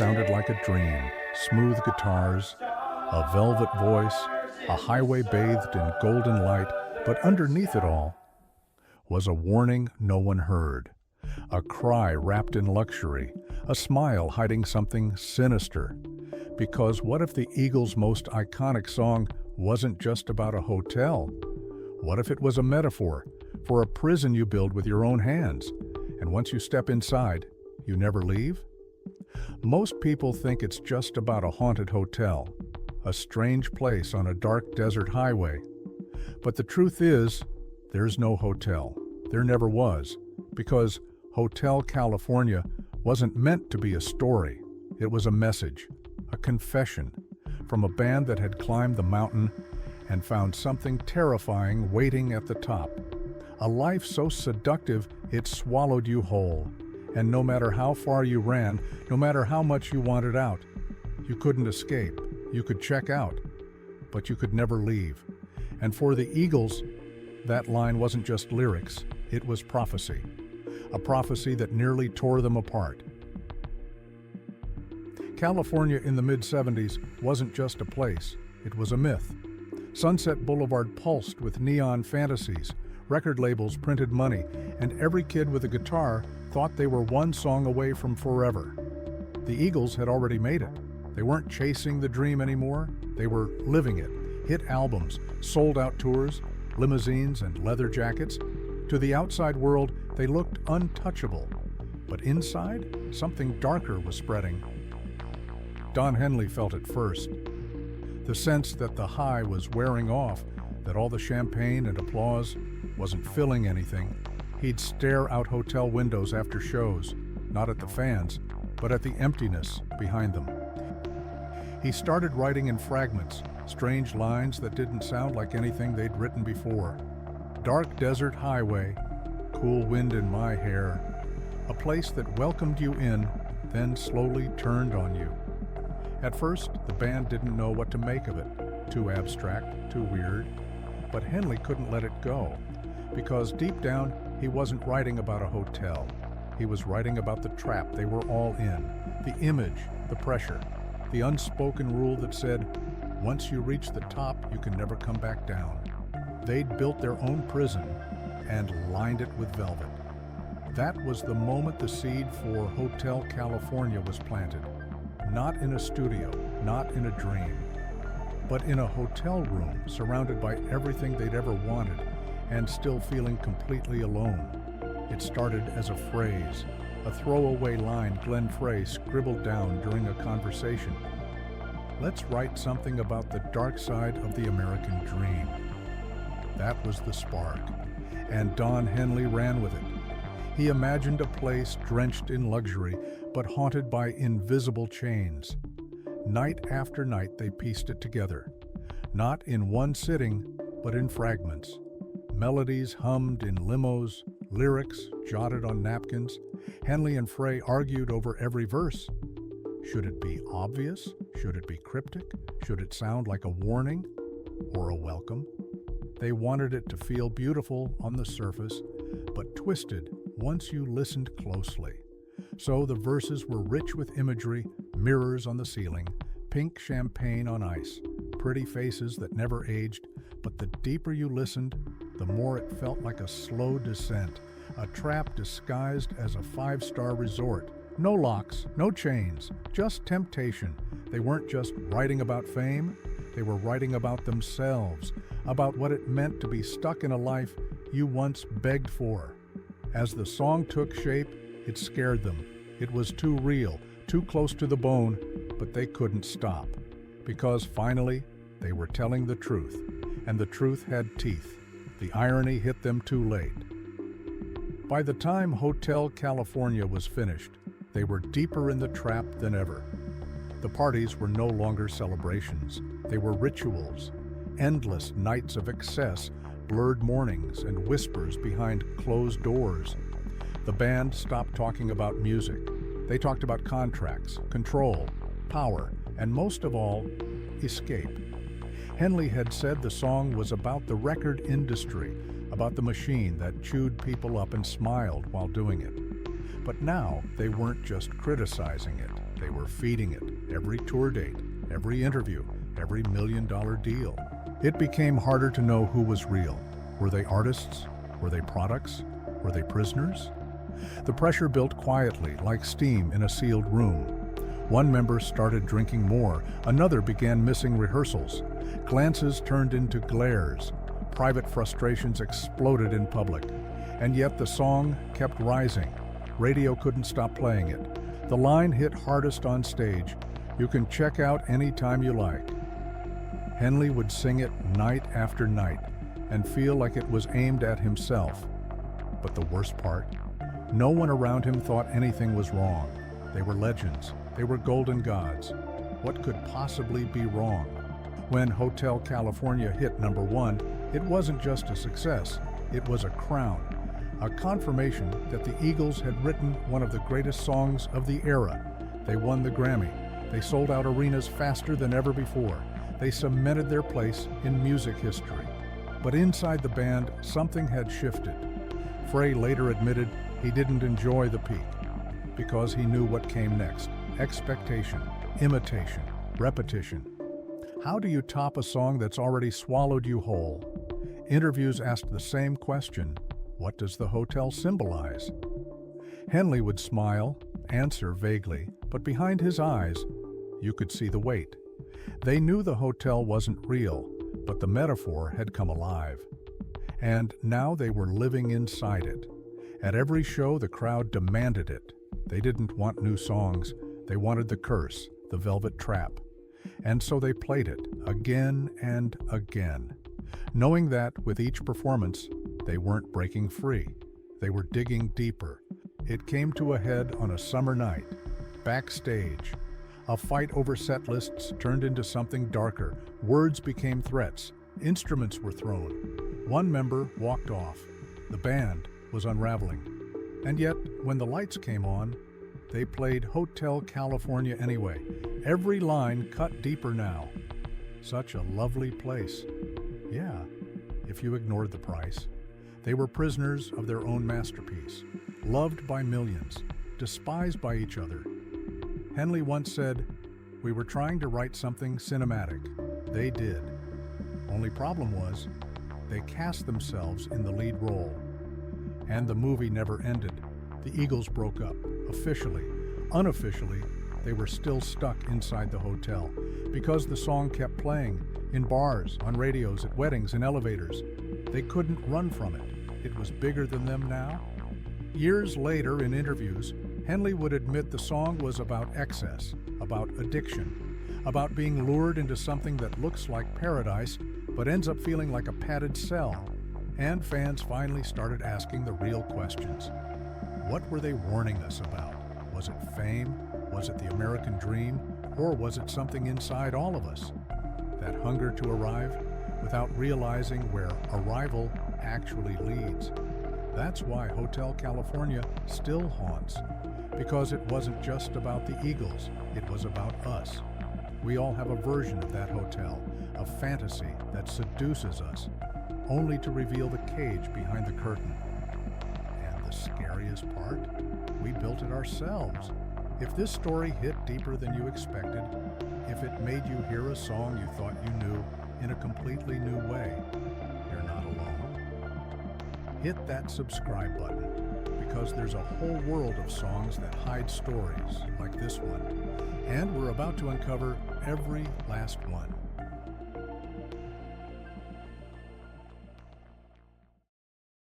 sounded like a dream. Smooth guitars, a velvet voice, a highway bathed in golden light, but underneath it all was a warning no one heard. A cry wrapped in luxury, a smile hiding something sinister. Because what if the Eagles' most iconic song wasn't just about a hotel? What if it was a metaphor for a prison you build with your own hands, and once you step inside, you never leave? Most people think it's just about a haunted hotel, a strange place on a dark desert highway. But the truth is, there's no hotel. There never was, because Hotel California wasn't meant to be a story. It was a message, a confession, from a band that had climbed the mountain and found something terrifying waiting at the top. A life so seductive it swallowed you whole. And no matter how far you ran, no matter how much you wanted out, you couldn't escape. You could check out, but you could never leave. And for the Eagles, that line wasn't just lyrics, it was prophecy. A prophecy that nearly tore them apart. California in the mid-70s wasn't just a place, it was a myth. Sunset Boulevard pulsed with neon fantasies, record labels printed money, and every kid with a guitar thought they were one song away from forever. The Eagles had already made it. They weren't chasing the dream anymore, they were living it. Hit albums, sold-out tours, limousines and leather jackets. To the outside world, they looked untouchable. But inside, something darker was spreading. Don Henley felt it first. The sense that the high was wearing off, that all the champagne and applause wasn't filling anything. He'd stare out hotel windows after shows, not at the fans, but at the emptiness behind them. He started writing in fragments, strange lines that didn't sound like anything they'd written before. Dark desert highway, cool wind in my hair, a place that welcomed you in, then slowly turned on you. At first, the band didn't know what to make of it. Too abstract, too weird. But Henley couldn't let it go, because deep down, he wasn't writing about a hotel. He was writing about the trap they were all in, the image, the pressure, the unspoken rule that said, once you reach the top, you can never come back down. They'd built their own prison and lined it with velvet. That was the moment the seed for Hotel California was planted. Not in a studio, not in a dream, but in a hotel room surrounded by everything they'd ever wanted and still feeling completely alone. It started as a phrase, a throwaway line Glenn Frey scribbled down during a conversation. Let's write something about the dark side of the American dream. That was the spark, and Don Henley ran with it. He imagined a place drenched in luxury, but haunted by invisible chains. Night after night they pieced it together, not in one sitting, but in fragments. Melodies hummed in limos, lyrics jotted on napkins. Henley and Frey argued over every verse. Should it be obvious? Should it be cryptic? Should it sound like a warning or a welcome? They wanted it to feel beautiful on the surface, but twisted once you listened closely. So the verses were rich with imagery, mirrors on the ceiling, pink champagne on ice, pretty faces that never aged, but the deeper you listened, the more it felt like a slow descent, a trap disguised as a five-star resort. No locks, no chains, just temptation. They weren't just writing about fame, they were writing about themselves, about what it meant to be stuck in a life you once begged for. As the song took shape, it scared them. It was too real, too close to the bone, but they couldn't stop. Because finally, they were telling the truth, and the truth had teeth. The irony hit them too late. By the time Hotel California was finished, they were deeper in the trap than ever. The parties were no longer celebrations. They were rituals, endless nights of excess, blurred mornings, and whispers behind closed doors. The band stopped talking about music. They talked about contracts, control, power, and most of all, escape. Henley had said the song was about the record industry, about the machine that chewed people up and smiled while doing it. But now they weren't just criticizing it. They were feeding it, every tour date, every interview, every million-dollar deal. It became harder to know who was real. Were they artists? Were they products? Were they prisoners? The pressure built quietly, like steam in a sealed room. One member started drinking more, another began missing rehearsals. Glances turned into glares. Private frustrations exploded in public. And yet the song kept rising. Radio couldn't stop playing it. The line hit hardest on stage. You can check out anytime you like. Henley would sing it night after night and feel like it was aimed at himself. But the worst part? No one around him thought anything was wrong. They were legends. They were golden gods. What could possibly be wrong? When Hotel California hit #1, it wasn't just a success. It was a crown. A confirmation that the Eagles had written one of the greatest songs of the era. They won the Grammy. They sold out arenas faster than ever before. They cemented their place in music history. But inside the band, something had shifted. Frey later admitted he didn't enjoy the peak because he knew what came next. Expectation, imitation, repetition. How do you top a song that's already swallowed you whole? Interviews asked the same question. What does the hotel symbolize? Henley would smile, answer vaguely, but behind his eyes, you could see the weight. They knew the hotel wasn't real, but the metaphor had come alive. And now they were living inside it. At every show, the crowd demanded it. They didn't want new songs. They wanted the curse, the velvet trap. And so they played it again and again, knowing that with each performance, they weren't breaking free. They were digging deeper. It came to a head on a summer night, backstage. A fight over set lists turned into something darker. Words became threats. Instruments were thrown. One member walked off. The band was unraveling. And yet, when the lights came on, they played Hotel California anyway. Every line cut deeper now. Such a lovely place. Yeah, if you ignored the price. They were prisoners of their own masterpiece, loved by millions, despised by each other. Henley once said, "We were trying to write something cinematic." They did. Only problem was, they cast themselves in the lead role. And the movie never ended. The Eagles broke up, officially. Unofficially, they were still stuck inside the hotel because the song kept playing in bars, on radios, at weddings, in elevators. They couldn't run from it. It was bigger than them now. Years later, in interviews, Henley would admit the song was about excess, about addiction, about being lured into something that looks like paradise but ends up feeling like a padded cell. And fans finally started asking the real questions. What were they warning us about? Was it fame? Was it the American dream? Or was it something inside all of us? That hunger to arrive without realizing where arrival actually leads. That's why Hotel California still haunts, because it wasn't just about the Eagles, it was about us. We all have a version of that hotel, a fantasy that seduces us, only to reveal the cage behind the curtain. And the scariest part? We built it ourselves. If this story hit deeper than you expected, if it made you hear a song you thought you knew in a completely new way, you're not alone. Hit that subscribe button, because there's a whole world of songs that hide stories like this one, and we're about to uncover every last one.